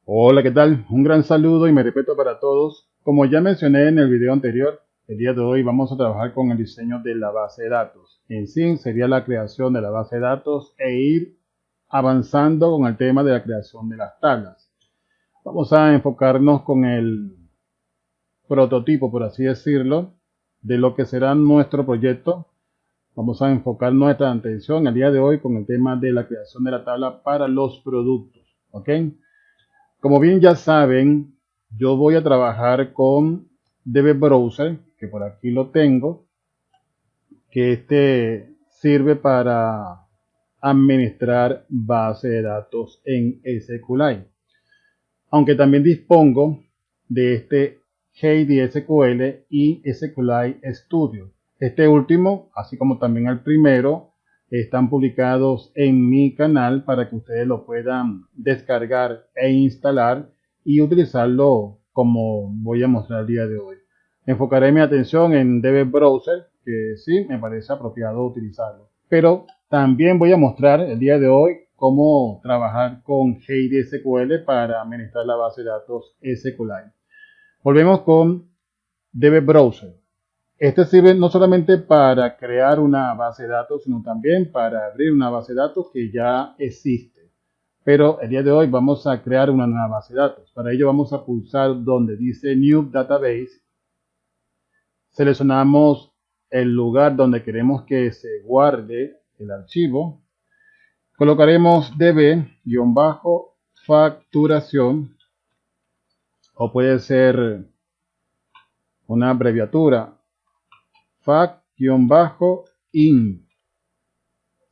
Hola, ¿qué tal? Un gran saludo y me respeto para todos. Como ya mencioné en el video anterior, el día de hoy vamos a trabajar con el diseño de la base de datos. En sí sería la creación de la base de datos e ir avanzando con el tema de la creación de las tablas. Vamos a enfocarnos con el prototipo, por así decirlo, de lo que será nuestro proyecto. Vamos a enfocar nuestra atención el día de hoy con el tema de la creación de la tabla para los productos. ¿Ok? Como bien ya saben, yo voy a trabajar con DB Browser, que por aquí lo tengo, que este sirve para administrar base de datos en SQLite. Aunque también dispongo de este JDSQL y SQLite Studio. Este último, así como también el primero, están publicados en mi canal para que ustedes lo puedan descargar e instalar y utilizarlo como voy a mostrar el día de hoy. Enfocaré mi atención en DB Browser, que sí me parece apropiado utilizarlo. Pero también voy a mostrar el día de hoy cómo trabajar con JDSQL para administrar la base de datos SQLite. Volvemos con DB Browser. Este sirve no solamente para crear una base de datos, sino también para abrir una base de datos que ya existe. Pero el día de hoy vamos a crear una nueva base de datos. Para ello vamos a pulsar donde dice New Database. Seleccionamos el lugar donde queremos que se guarde el archivo. Colocaremos db-facturación o puede ser una abreviatura fac-in.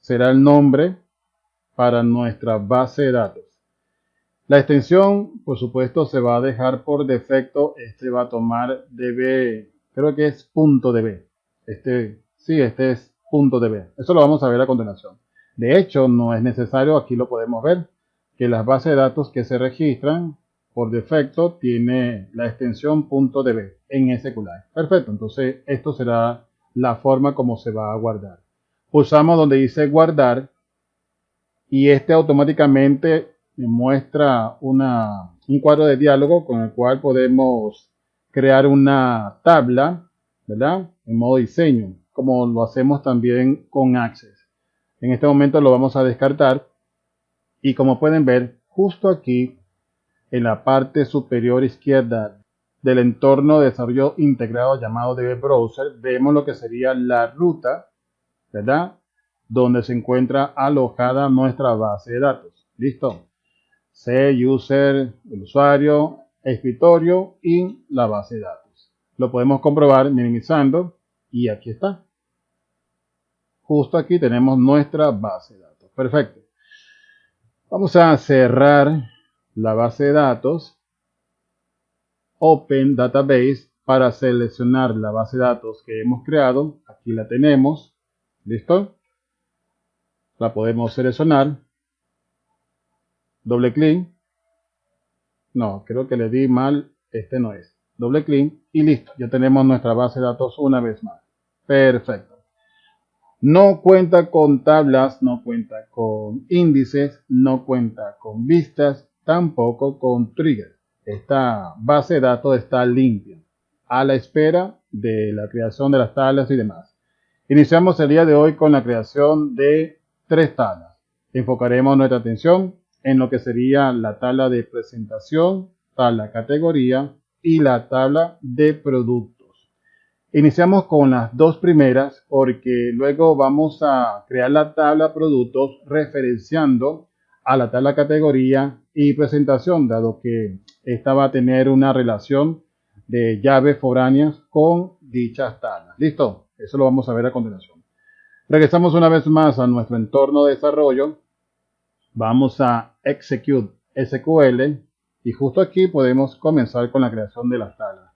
Será el nombre para nuestra base de datos. La extensión, por supuesto, se va a dejar por defecto. Este va a tomar db, creo que es .db. Este es .db. Eso lo vamos a ver a continuación. De hecho, no es necesario, aquí lo podemos ver, que las bases de datos que se registran por defecto tiene la extensión .db en SQLite. Perfecto, entonces esto será la forma como se va a guardar. Pulsamos donde dice guardar y este automáticamente me muestra un cuadro de diálogo con el cual podemos crear una tabla, ¿verdad? En modo diseño, como lo hacemos también con Access. En este momento lo vamos a descartar y como pueden ver, justo aquí en la parte superior izquierda del entorno de desarrollo integrado llamado DB Browser, vemos lo que sería la ruta, ¿verdad? Donde se encuentra alojada nuestra base de datos. ¿Listo? C, user, el usuario, escritorio y la base de datos. Lo podemos comprobar minimizando y aquí está. Justo aquí tenemos nuestra base de datos. Perfecto. Vamos a cerrar la base de datos. Open Database para seleccionar la base de datos que hemos creado. Aquí la tenemos. ¿Listo? La podemos seleccionar. Doble clic. No, creo que le di mal. Este no es. Doble clic y listo. Ya tenemos nuestra base de datos una vez más. Perfecto. No cuenta con tablas, no cuenta con índices, no cuenta con vistas, tampoco con triggers. Esta base de datos está limpia, a la espera de la creación de las tablas y demás. Iniciamos el día de hoy con la creación de 3 tablas. Enfocaremos nuestra atención en lo que sería la tabla de presentación, tabla categoría y la tabla de productos. Iniciamos con las dos primeras porque luego vamos a crear la tabla productos referenciando a la tabla categoría y presentación, dado que esta va a tener una relación de llaves foráneas con dichas tablas. ¿Listo? Eso lo vamos a ver a continuación. Regresamos una vez más a nuestro entorno de desarrollo. Vamos a Execute SQL y justo aquí podemos comenzar con la creación de las tablas.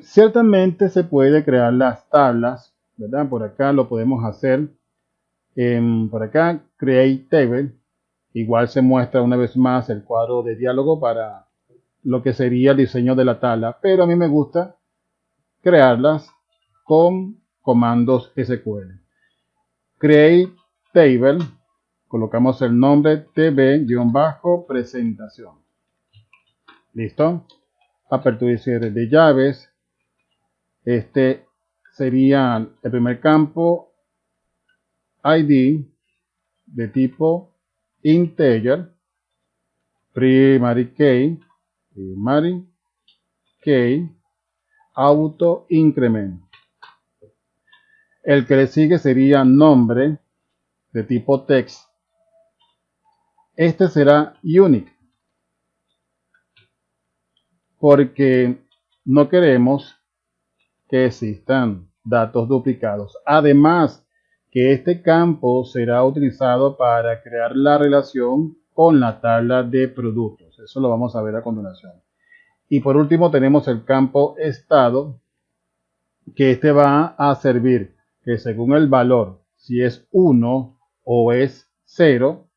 Ciertamente se puede crear las tablas, ¿verdad? Por acá lo podemos hacer. Por acá, Create Table. Igual se muestra una vez más el cuadro de diálogo para lo que sería el diseño de la tabla. Pero a mí me gusta crearlas con comandos SQL. Create Table. Colocamos el nombre tb-presentación. ¿Listo? Apertura y cierre de llaves. Este sería el primer campo, ID, de tipo integer, primary key, auto increment. El que le sigue sería nombre, de tipo text. Este será unique, porque no queremos que existan datos duplicados. Además, que este campo será utilizado para crear la relación con la tabla de productos. Eso lo vamos a ver a continuación. Y por último tenemos el campo estado, que este va a servir que según el valor, si es 1 o es 0,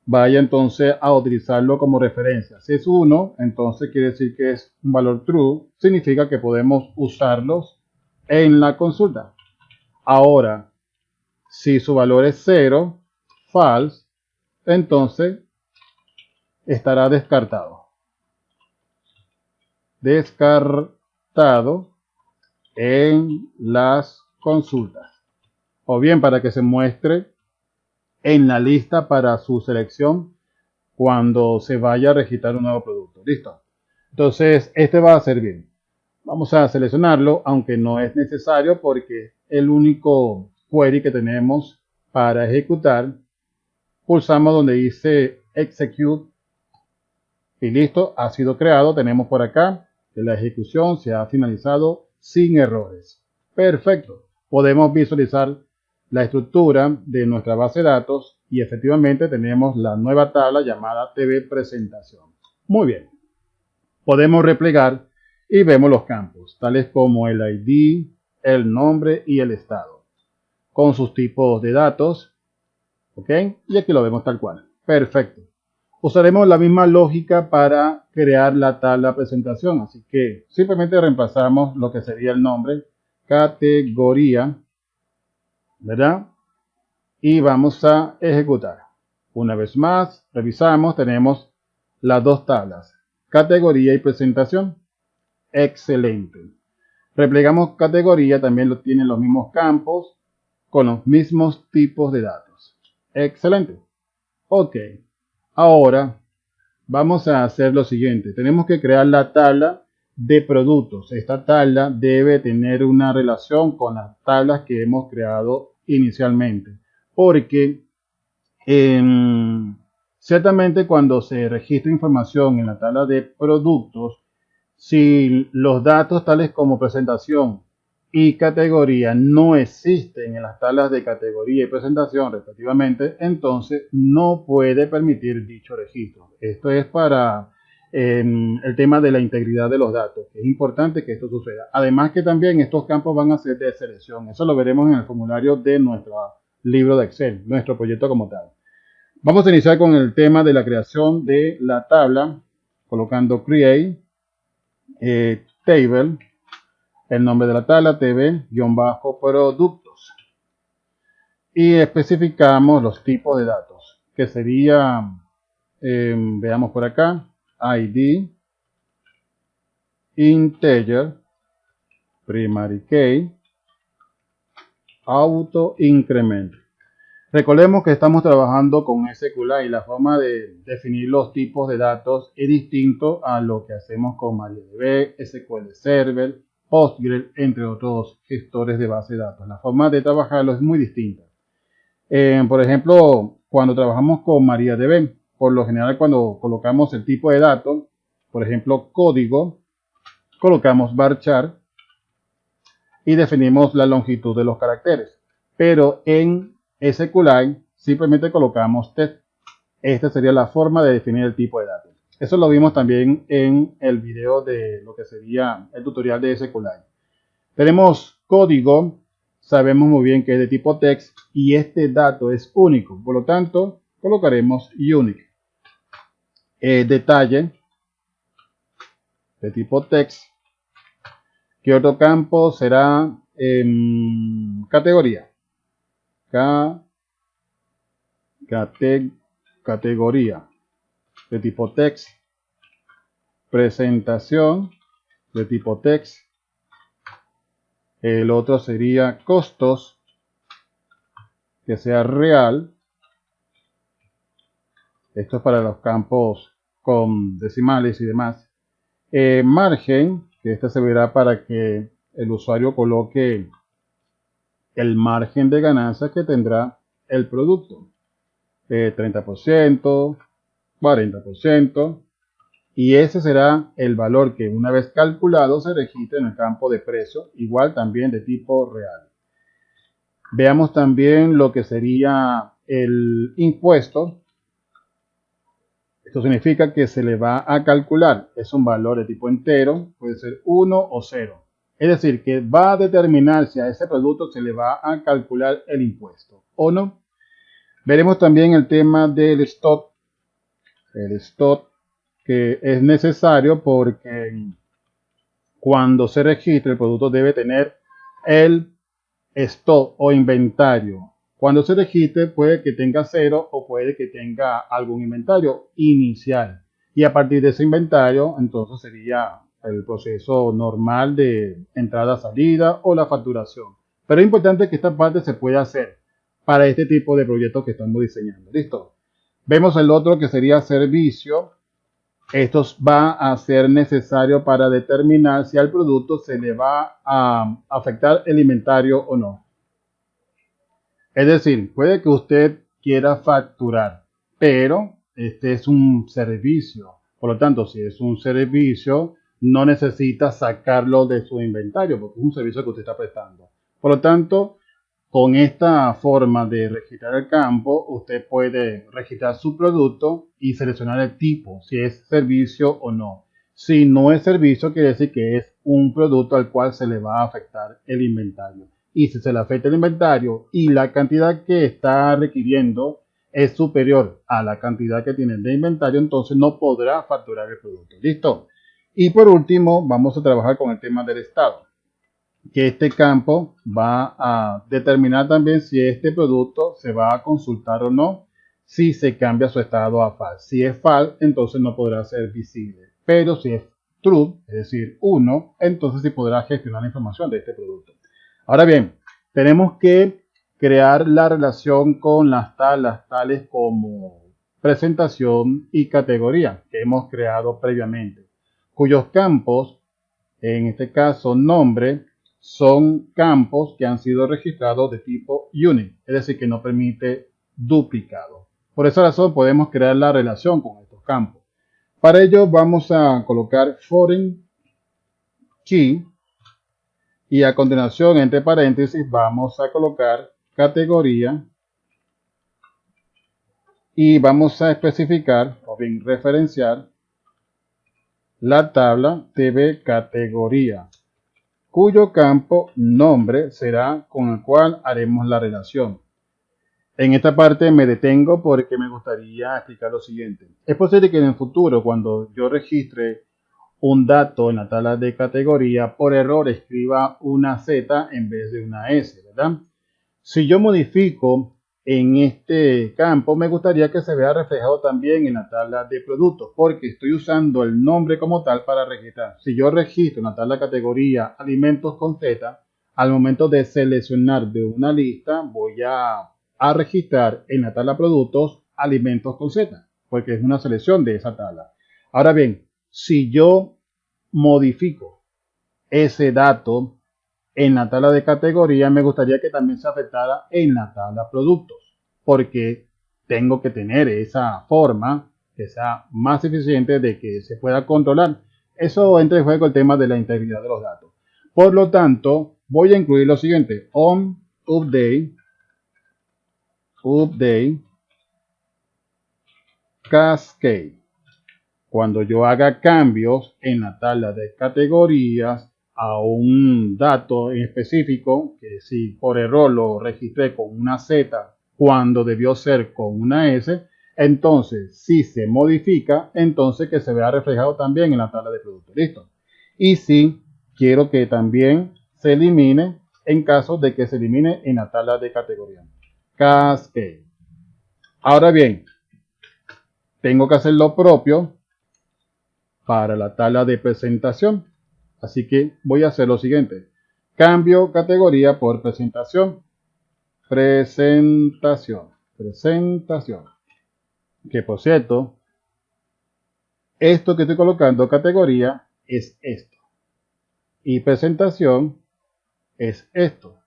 vaya entonces a utilizarlo como referencia. Si es 1, entonces quiere decir que es un valor true, significa que podemos usarlos en la consulta. Ahora, si su valor es 0, false, entonces estará descartado. Descartado en las consultas. O bien para que se muestre en la lista para su selección cuando se vaya a registrar un nuevo producto. Listo. Entonces, este va a servir. Vamos a seleccionarlo, aunque no es necesario porque el único query que tenemos para ejecutar. Pulsamos donde dice Execute y listo, ha sido creado. Tenemos por acá que la ejecución se ha finalizado sin errores. Perfecto. Podemos visualizar la estructura de nuestra base de datos y efectivamente tenemos la nueva tabla llamada TV Presentación. Muy bien. Podemos replegar y vemos los campos, tales como el ID, el nombre y el estado, con sus tipos de datos. ¿Ok? Y aquí lo vemos tal cual. Perfecto. Usaremos la misma lógica para crear la tabla presentación. Así que simplemente reemplazamos lo que sería el nombre, categoría, ¿verdad? Y vamos a ejecutar. Una vez más, revisamos, tenemos las dos tablas, categoría y presentación. Excelente. Replegamos categoría, también lo tienen los mismos campos, con los mismos tipos de datos. Excelente. Ok, ahora vamos a hacer lo siguiente. Tenemos que crear la tabla de productos. Esta tabla debe tener una relación con las tablas que hemos creado inicialmente. Porque ciertamente cuando se registra información en la tabla de productos, si los datos tales como presentación y categoría no existen en las tablas de categoría y presentación respectivamente, entonces no puede permitir dicho registro. Esto es para el tema de la integridad de los datos. Es importante que esto suceda. Además que también estos campos van a ser de selección. Eso lo veremos en el formulario de nuestro libro de Excel, nuestro proyecto como tal. Vamos a iniciar con el tema de la creación de la tabla, colocando Create, Table, el nombre de la tabla, TV-productos. Y especificamos los tipos de datos, que sería, veamos por acá, ID, integer, primary key, auto increment. Recordemos que estamos trabajando con SQL y la forma de definir los tipos de datos es distinto a lo que hacemos con MariaDB, SQL Server, Postgres, entre otros gestores de base de datos. La forma de trabajarlo es muy distinta. Por ejemplo, cuando trabajamos con MariaDB, por lo general cuando colocamos el tipo de datos, por ejemplo código, colocamos varchar y definimos la longitud de los caracteres. Pero en SQLite simplemente colocamos text. Esta sería la forma de definir el tipo de datos. Eso lo vimos también en el video de lo que sería el tutorial de SQLite. Tenemos código, sabemos muy bien que es de tipo text y este dato es único. Por lo tanto, colocaremos unique. Detalle de tipo text. ¿Qué otro campo será? Categoría. Categoría de tipo text. presentación de tipo text. El otro sería costos, que sea real. Esto es para los campos con decimales y demás. Margen, que este se verá para que el usuario coloque el margen de ganancia que tendrá el producto. 30%, 40%. Y ese será el valor que una vez calculado se registra en el campo de precio, igual también de tipo real. Veamos también lo que sería el impuesto. Esto significa que se le va a calcular, es un valor de tipo entero, puede ser 1 o 0. Es decir, que va a determinar si a ese producto se le va a calcular el impuesto o no. Veremos también el tema del stock. El stock que es necesario porque cuando se registre el producto debe tener el stock o inventario. Cuando se registre puede que tenga 0 o puede que tenga algún inventario inicial. Y a partir de ese inventario, entonces sería el proceso normal de entrada, salida o la facturación. Pero es importante que esta parte se pueda hacer para este tipo de proyectos que estamos diseñando. ¿Listo? Vemos el otro que sería servicio. Esto va a ser necesario para determinar si al producto se le va a afectar el inventario o no. Es decir, puede que usted quiera facturar, pero este es un servicio. Por lo tanto, si es un servicio, no necesita sacarlo de su inventario, porque es un servicio que usted está prestando. Por lo tanto, con esta forma de registrar el campo, usted puede registrar su producto y seleccionar el tipo, si es servicio o no. Si no es servicio, quiere decir que es un producto al cual se le va a afectar el inventario. Y si se le afecta el inventario y la cantidad que está requiriendo es superior a la cantidad que tiene de inventario, entonces no podrá facturar el producto. ¿Listo? Y por último, vamos a trabajar con el tema del estado, que este campo va a determinar también si este producto se va a consultar o no, si se cambia su estado a false. Si es false, entonces no podrá ser visible. Pero si es true, es decir, 1, entonces sí podrá gestionar la información de este producto. Ahora bien, tenemos que crear la relación con las tablas tales como presentación y categoría que hemos creado previamente, cuyos campos, en este caso nombre, son campos que han sido registrados de tipo unique, es decir, que no permite duplicado. Por esa razón podemos crear la relación con estos campos. Para ello vamos a colocar foreign key y a continuación entre paréntesis vamos a colocar categoría y vamos a especificar o bien referenciar la tabla TV categoría, cuyo campo nombre será con el cual haremos la relación. En esta parte me detengo porque me gustaría explicar lo siguiente. Es posible que en el futuro, cuando yo registre un dato en la tabla de categoría, por error escriba una Z en vez de una S, ¿verdad? Si yo modifico en este campo, me gustaría que se vea reflejado también en la tabla de productos, porque estoy usando el nombre como tal para registrar. Si yo registro en la tabla de categoría alimentos con Z, al momento de seleccionar de una lista, voy a registrar en la tabla productos alimentos con Z, porque es una selección de esa tabla. Ahora bien, si yo modifico ese dato en la tabla de categoría, me gustaría que también se afectara en la tabla productos, porque tengo que tener esa forma que sea más eficiente de que se pueda controlar. Eso entra en juego el tema de la integridad de los datos. Por lo tanto, voy a incluir lo siguiente: on update cascade. Cuando yo haga cambios en la tabla de categorías a un dato en específico, que si por error lo registré con una Z cuando debió ser con una S, entonces si se modifica, entonces que se vea reflejado también en la tabla de productos. Listo. Y si quiero que también se elimine en caso de que se elimine en la tabla de categoría. Cascade. Ahora bien, tengo que hacer lo propio para la tabla de presentación. Así que voy a hacer lo siguiente. Cambio categoría por presentación. Presentación. Que por cierto, esto que estoy colocando categoría es esto. Y presentación es esto.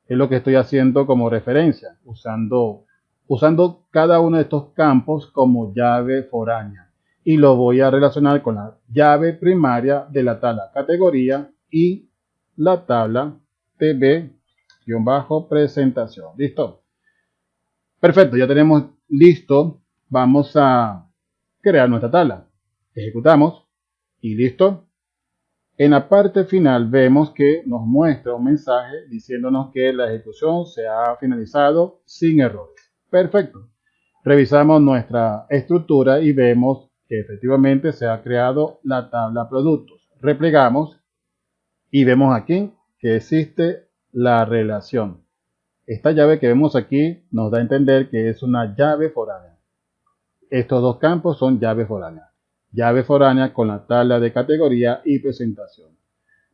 Es lo que estoy haciendo como referencia, usando cada uno de estos campos como llave foránea. Y lo voy a relacionar con la llave primaria de la tabla categoría y la tabla tb-presentación. ¿Listo? Perfecto, ya tenemos listo. Vamos a crear nuestra tabla. Ejecutamos y listo. En la parte final vemos que nos muestra un mensaje diciéndonos que la ejecución se ha finalizado sin errores. Perfecto. Revisamos nuestra estructura y vemos que efectivamente se ha creado la tabla productos. Replegamos y vemos aquí que existe la relación. Esta llave que vemos aquí nos da a entender que es una llave foránea. Estos dos campos son llaves foráneas. Llave foránea con la tabla de categoría y presentación.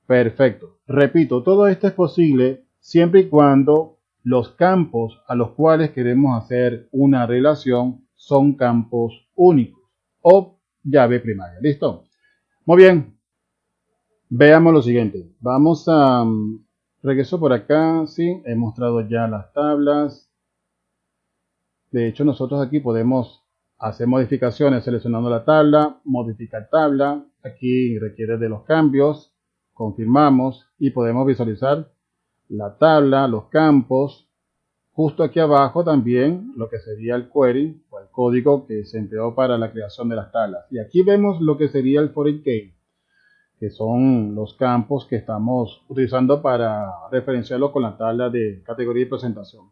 Perfecto. Repito, todo esto es posible siempre y cuando los campos a los cuales queremos hacer una relación son campos únicos o llave primaria. ¿Listo? Muy bien. Veamos lo siguiente. Vamos a... regreso por acá. Sí, he mostrado ya las tablas. De hecho, nosotros aquí podemos hacer modificaciones seleccionando la tabla, modificar tabla. Aquí requiere de los cambios. Confirmamos y podemos visualizar la tabla, los campos. Justo aquí abajo también lo que sería el query o el código que se empleó para la creación de las tablas. Y aquí vemos lo que sería el foreign key, que son los campos que estamos utilizando para referenciarlo con la tabla de categoría y presentación.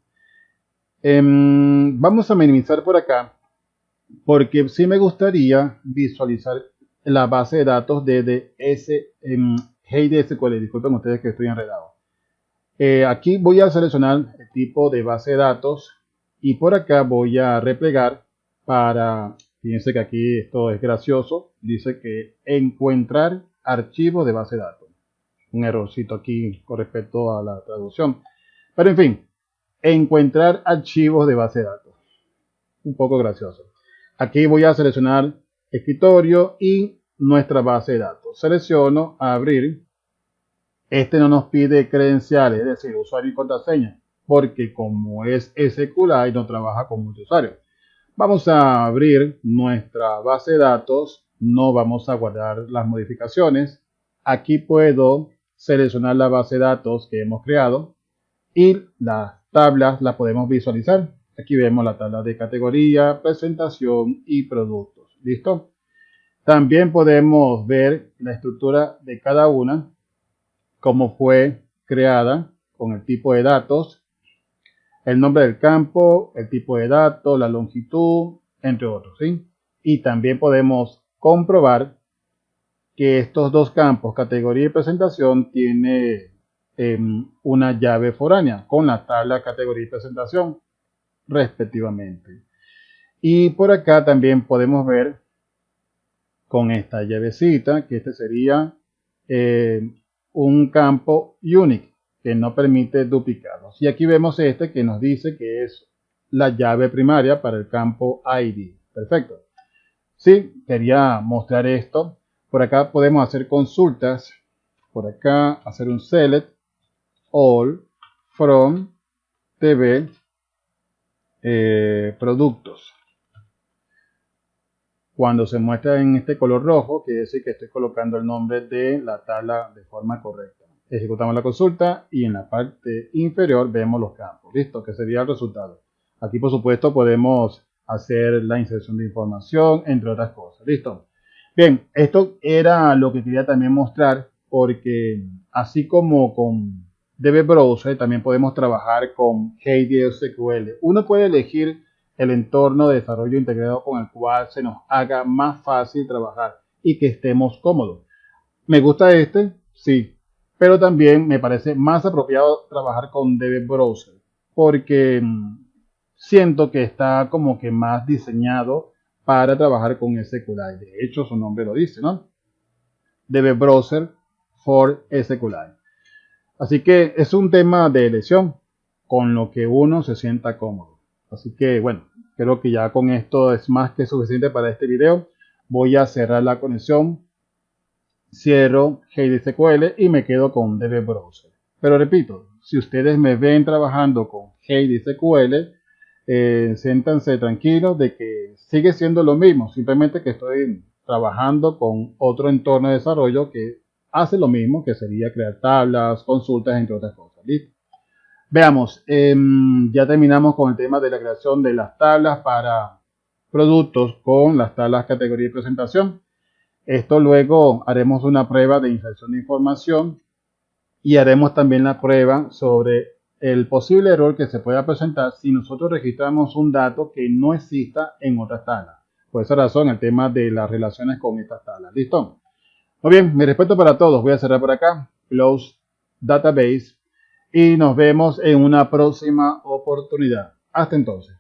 Vamos a minimizar por acá porque sí me gustaría visualizar la base de datos de HeyDSQL. Disculpen ustedes que estoy enredado. Aquí voy a seleccionar el tipo de base de datos y por acá voy a replegar para, fíjense que aquí esto es gracioso, dice que encontrar archivos de base de datos. Un errorcito aquí con respecto a la traducción. Pero en fin, encontrar archivos de base de datos. Un poco gracioso. Aquí voy a seleccionar escritorio y nuestra base de datos. Selecciono abrir. Este no nos pide credenciales, es decir, usuario y contraseña, porque como es SQLite no trabaja con multiusuario. Vamos a abrir nuestra base de datos, no vamos a guardar las modificaciones. Aquí puedo seleccionar la base de datos que hemos creado y las tablas las podemos visualizar. Aquí vemos la tabla de categoría, presentación y productos. ¿Listo? También podemos ver la estructura de cada una, cómo fue creada con el tipo de datos, el nombre del campo, el tipo de datos, la longitud, entre otros, ¿sí? Y también podemos comprobar que estos dos campos, categoría y presentación, tiene una llave foránea con la tabla categoría y presentación, respectivamente. Y por acá también podemos ver con esta llavecita que este sería un campo unique que no permite duplicarlos. Y aquí vemos este que nos dice que es la llave primaria para el campo ID. Perfecto. Sí, quería mostrar esto. Por acá podemos hacer consultas. Por acá hacer un select all from tb productos. Cuando se muestra en este color rojo, quiere decir que estoy colocando el nombre de la tabla de forma correcta. Ejecutamos la consulta y en la parte inferior vemos los campos. Listo, que sería el resultado. Aquí, por supuesto, podemos hacer la inserción de información, entre otras cosas. Listo. Bien, esto era lo que quería también mostrar, porque así como con DB Browser, también podemos trabajar con HeyDSQL. Uno puede elegir el entorno de desarrollo integrado con el cual se nos haga más fácil trabajar y que estemos cómodos. ¿Me gusta este? Sí. Pero también me parece más apropiado trabajar con DB Browser porque siento que está como que más diseñado para trabajar con SQLite. De hecho, su nombre lo dice, ¿no? DB Browser for SQLite. Así que es un tema de elección con lo que uno se sienta cómodo. Así que bueno, creo que ya con esto es más que suficiente para este video. Voy a cerrar la conexión, cierro HeidiSQL y me quedo con DB Browser. Pero repito, si ustedes me ven trabajando con HeidiSQL, siéntanse tranquilos de que sigue siendo lo mismo, simplemente que estoy trabajando con otro entorno de desarrollo que hace lo mismo, que sería crear tablas, consultas, entre otras cosas. ¿Listo? Veamos, ya terminamos con el tema de la creación de las tablas para productos con las tablas categoría y presentación. Esto luego haremos una prueba de inserción de información y haremos también la prueba sobre el posible error que se pueda presentar si nosotros registramos un dato que no exista en otras tablas. Por esa razón el tema de las relaciones con estas tablas. ¿Listo? Muy bien, mi respeto para todos. Voy a cerrar por acá. Close Database. Y nos vemos en una próxima oportunidad. Hasta entonces.